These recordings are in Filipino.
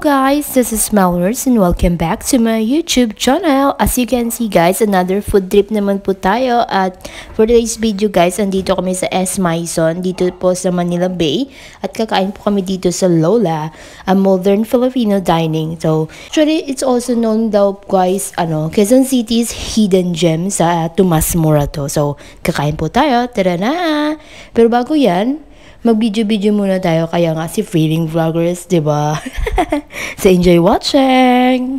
guys, this is Melrose and welcome back to my YouTube channel. As you can see guys, another food trip naman po tayo. At for today's video guys, andito kami sa S. Maison, dito po sa Manila Bay. At kakain po kami dito sa Lola, a modern Filipino dining. So, actually, it's also known daw guys, Quezon City's hidden gem sa Tomas Morato. So, kakain po tayo, tara na! Pero bago yan, mag-video-video muna tayo, kaya nga si Feeling Vloggers, diba? So, enjoy watching!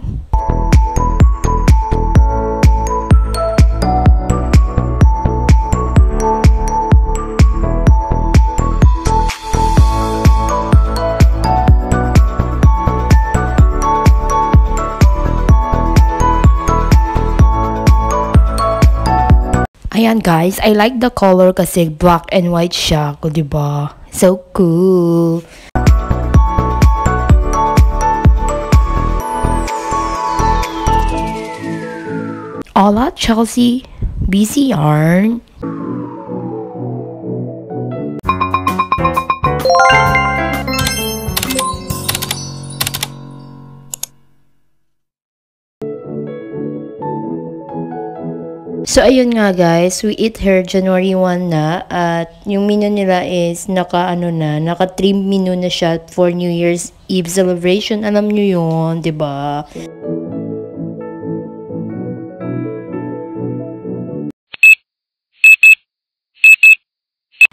Ayan guys, I like the color kasi black and white siya, diba? So cool! Hola Chelsea, busy yarn. So, ayun nga guys, we eat here January 1 na at yung menu nila is naka 3 menu na siya for New Year's Eve celebration. Alam nyo yun, diba?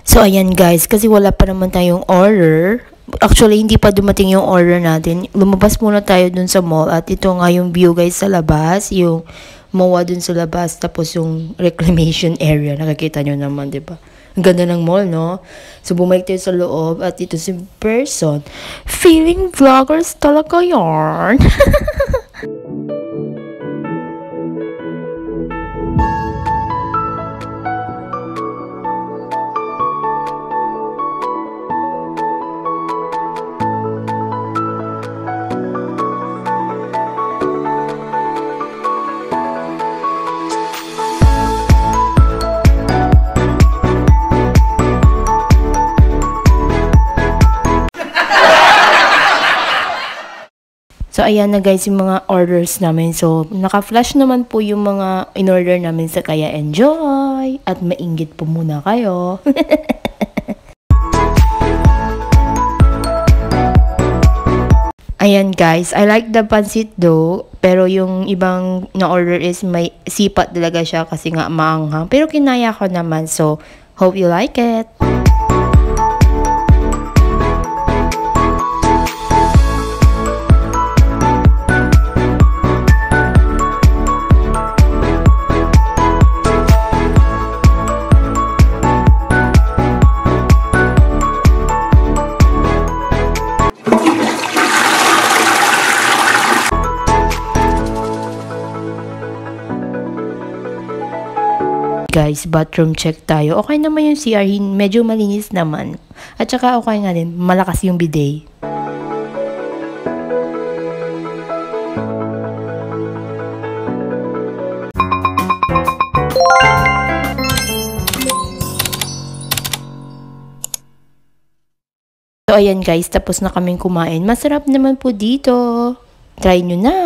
So, ayan guys, kasi wala pa naman tayong order. Actually, hindi pa dumating yung order natin. Lumabas muna tayo dun sa mall at ito nga yung view guys sa labas, yung MOA dun sa labas, tapos yung reclamation area, nakikita nyo naman, diba? Ang ganda ng mall, no? So, bumalik tayo sa loob at ito si person. Feeling Vloggers talaga yarn! So, ayan na guys yung mga orders namin. So, naka-flash naman po yung mga in-order namin sa kaya enjoy. At mainggit po muna kayo. Ayan guys, I like the pancit though. Pero yung ibang na-order is may sipat talaga siya kasi nga maanghang. Pero kinaya ko naman. So, hope you like it. Guys, bathroom check tayo. Okay naman yung CR, medyo malinis naman. At saka okay nga din, malakas yung bidet. So ayan guys, tapos na kaming kumain. Masarap naman po dito. Try nyo na!